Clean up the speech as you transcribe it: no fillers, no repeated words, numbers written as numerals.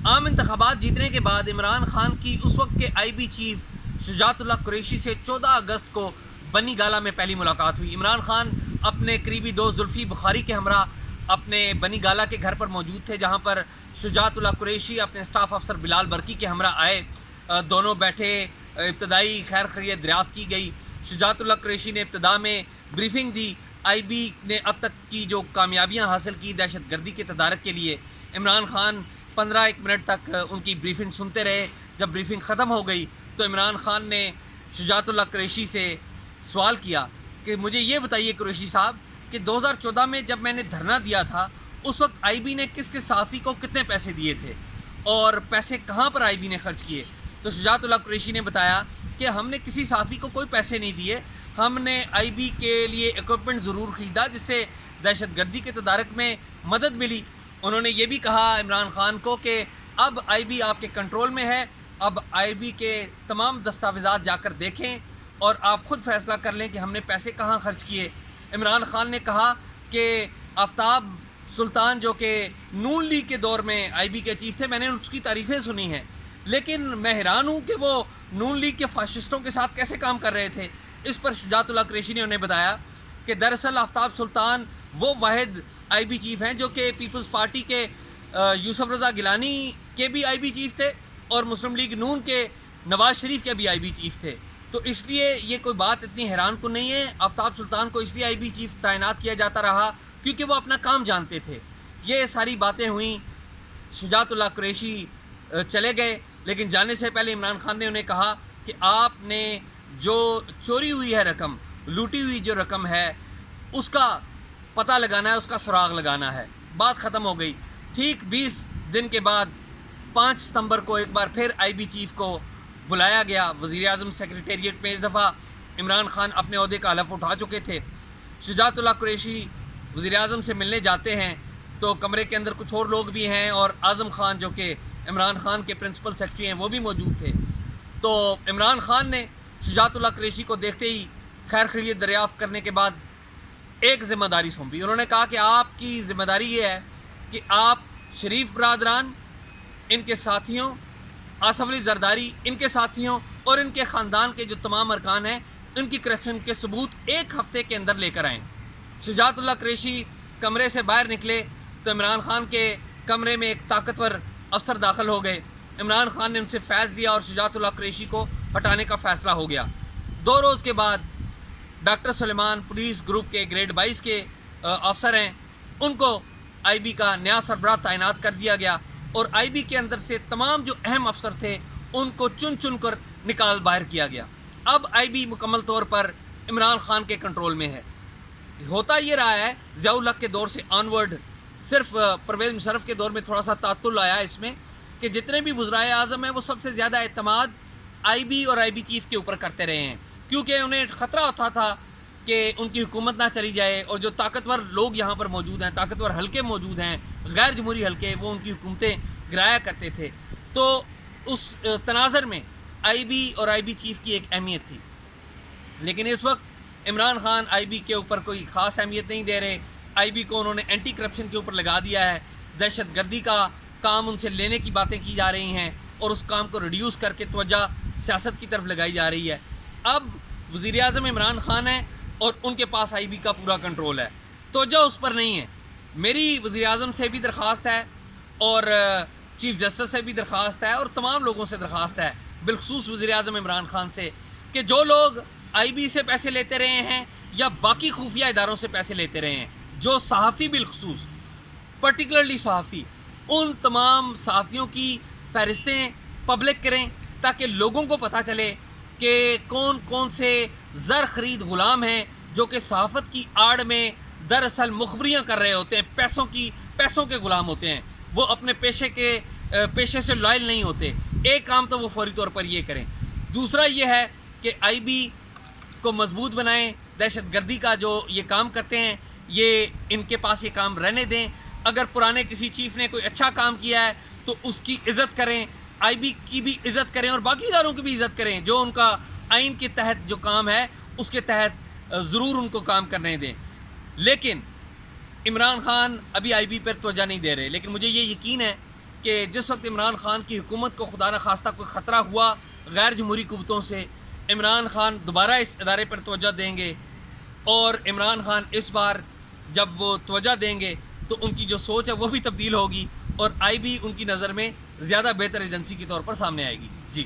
عام انتخابات جیتنے کے بعد عمران خان کی اس وقت کے آئی بی چیف شجاعت اللہ قریشی سے 14 اگست کو بنی گالہ میں پہلی ملاقات ہوئی۔ عمران خان اپنے قریبی دوست زلفی بخاری کے ہمراہ اپنے بنی گالہ کے گھر پر موجود تھے، جہاں پر شجاعت اللہ قریشی اپنے اسٹاف افسر بلال برکی کے ہمراہ آئے۔ دونوں بیٹھے، ابتدائی خیر خیریت دریافت کی گئی۔ شجاعت اللہ قریشی نے ابتدا میں بریفنگ دی، آئی بی نے اب تک کی جو کامیابیاں حاصل کی دہشت گردی کے تدارک کے لیے۔ عمران خان 15 منٹ تک ان کی بریفنگ سنتے رہے۔ جب بریفنگ ختم ہو گئی تو عمران خان نے شجاعت اللہ قریشی سے سوال کیا کہ مجھے یہ بتائیے قریشی صاحب کہ 2014 میں جب میں نے دھرنا دیا تھا اس وقت آئی بی نے کس کس صحافی کو کتنے پیسے دیے تھے اور پیسے کہاں پر آئی بی نے خرچ کیے؟ تو شجاعت اللہ قریشی نے بتایا کہ ہم نے کسی صحافی کو کوئی پیسے نہیں دیے، ہم نے آئی بی کے لیے ایکوپمنٹ ضرور خریدا جس سے دہشت گردی کے تدارک میں مدد ملی۔ انہوں نے یہ بھی کہا عمران خان کو کہ اب آئی بی آپ کے کنٹرول میں ہے، اب آئی بی کے تمام دستاویزات جا کر دیکھیں اور آپ خود فیصلہ کر لیں کہ ہم نے پیسے کہاں خرچ کیے۔ عمران خان نے کہا کہ آفتاب سلطان جو کہ نون لیگ کے دور میں آئی بی کے چیف تھے، میں نے اس کی تعریفیں سنی ہیں، لیکن میں حیران ہوں کہ وہ نون لیگ کے فاشسٹوں کے ساتھ کیسے کام کر رہے تھے۔ اس پر شجاعت اللہ قریشی نے انہیں بتایا کہ دراصل آفتاب سلطان وہ واحد آئی بی چیف ہیں جو کہ پیپلز پارٹی کے یوسف رضا گیلانی کے بھی آئی بی چیف تھے اور مسلم لیگ نون کے نواز شریف کے بھی آئی بی چیف تھے، تو اس لیے یہ کوئی بات اتنی حیران کن نہیں ہے۔ آفتاب سلطان کو اس لیے آئی بی چیف تعینات کیا جاتا رہا کیونکہ وہ اپنا کام جانتے تھے۔ یہ ساری باتیں ہوئیں، شجاعت اللہ قریشی چلے گئے، لیکن جانے سے پہلے عمران خان نے انہیں کہا کہ آپ نے جو چوری ہوئی ہے رقم، لوٹی ہوئی جو رقم ہے اس کا پتہ لگانا ہے، اس کا سراغ لگانا ہے۔ بات ختم ہو گئی۔ ٹھیک 20 دن کے بعد 5 ستمبر کو ایک بار پھر آئی بی چیف کو بلایا گیا وزیر اعظم سیکریٹریٹ میں۔ اس دفعہ عمران خان اپنے عہدے کا حلف اٹھا چکے تھے۔ شجاعت اللہ قریشی وزیر اعظم سے ملنے جاتے ہیں تو کمرے کے اندر کچھ اور لوگ بھی ہیں اور اعظم خان جو کہ عمران خان کے پرنسپل سیکرٹری ہیں وہ بھی موجود تھے۔ تو عمران خان نے شجاعت اللہ قریشی کو دیکھتے ہی خیر خیریت دریافت کرنے کے بعد ایک ذمہ داری سونپی۔ انہوں نے کہا کہ آپ کی ذمہ داری یہ ہے کہ آپ شریف برادران، ان کے ساتھیوں، آصف علی زرداری ان کے ساتھیوں اور ان کے خاندان کے جو تمام ارکان ہیں ان کی کرپشن کے ثبوت ایک ہفتے کے اندر لے کر آئیں۔ شجاعت اللہ قریشی کمرے سے باہر نکلے تو عمران خان کے کمرے میں ایک طاقتور افسر داخل ہو گئے۔ عمران خان نے ان سے فیض لیا اور شجاعت اللہ قریشی کو ہٹانے کا فیصلہ ہو گیا۔ 2 روز کے بعد ڈاکٹر سلیمان پولیس گروپ کے گریڈ 22 کے افسر ہیں، ان کو آئی بی کا نیا سربراہ تعینات کر دیا گیا اور آئی بی کے اندر سے تمام جو اہم افسر تھے ان کو چن چن کر نکال باہر کیا گیا۔ اب آئی بی مکمل طور پر عمران خان کے کنٹرول میں ہے۔ ہوتا یہ رہا ہے ضیاء الحق کے دور سے آنورڈ، صرف پرویز مشرف کے دور میں تھوڑا سا تعطل آیا اس میں کہ جتنے بھی وزرائے اعظم ہیں وہ سب سے زیادہ اعتماد آئی بی اور آئی بی چیف کے اوپر کرتے رہے ہیں، کیونکہ انہیں خطرہ ہوتا تھا کہ ان کی حکومت نہ چلی جائے اور جو طاقتور لوگ یہاں پر موجود ہیں، طاقتور حلقے موجود ہیں، غیر جمہوری حلقے، وہ ان کی حکومتیں گرایا کرتے تھے۔ تو اس تناظر میں آئی بی اور آئی بی چیف کی ایک اہمیت تھی، لیکن اس وقت عمران خان آئی بی کے اوپر کوئی خاص اہمیت نہیں دے رہے۔ آئی بی کو انہوں نے اینٹی کرپشن کے اوپر لگا دیا ہے، دہشت گردی کا کام ان سے لینے کی باتیں کی جا رہی ہیں اور اس کام کو ریڈیوس کر کے توجہ سیاست کی طرف لگائی جا رہی ہے۔ اب وزیر اعظم عمران خان ہے اور ان کے پاس آئی بی کا پورا کنٹرول ہے، توجہ اس پر نہیں ہے۔ میری وزیر اعظم سے بھی درخواست ہے اور چیف جسٹس سے بھی درخواست ہے اور تمام لوگوں سے درخواست ہے، بالخصوص وزیر اعظم عمران خان سے، کہ جو لوگ آئی بی سے پیسے لیتے رہے ہیں یا باقی خفیہ اداروں سے پیسے لیتے رہے ہیں، جو صحافی بالخصوص پرٹیکولرلی صحافی، ان تمام صحافیوں کی فہرستیں پبلک کریں تاکہ لوگوں کو پتہ چلے کہ کون کون سے زر خرید غلام ہیں جو کہ صحافت کی آڑ میں دراصل مخبریاں کر رہے ہوتے ہیں، پیسوں کے غلام ہوتے ہیں، وہ اپنے پیشے سے لائل نہیں ہوتے۔ ایک کام تو وہ فوری طور پر یہ کریں۔ دوسرا یہ ہے کہ آئی بی کو مضبوط بنائیں، دہشت گردی کا جو یہ کام کرتے ہیں یہ ان کے پاس یہ کام رہنے دیں۔ اگر پرانے کسی چیف نے کوئی اچھا کام کیا ہے تو اس کی عزت کریں، آئی بی کی بھی عزت کریں اور باقی اداروں کی بھی عزت کریں، جو ان کا آئین کے تحت جو کام ہے اس کے تحت ضرور ان کو کام کرنے دیں۔ لیکن عمران خان ابھی آئی بی پر توجہ نہیں دے رہے، لیکن مجھے یہ یقین ہے کہ جس وقت عمران خان کی حکومت کو خدا نخواستہ کوئی خطرہ ہوا غیر جمہوری قوتوں سے، عمران خان دوبارہ اس ادارے پر توجہ دیں گے، اور عمران خان اس بار جب وہ توجہ دیں گے تو ان کی جو سوچ ہے وہ بھی تبدیل ہوگی، اور آئی بی ان کی نظر میں زیادہ بہتر ایجنسی کے طور پر سامنے آئے گی. جی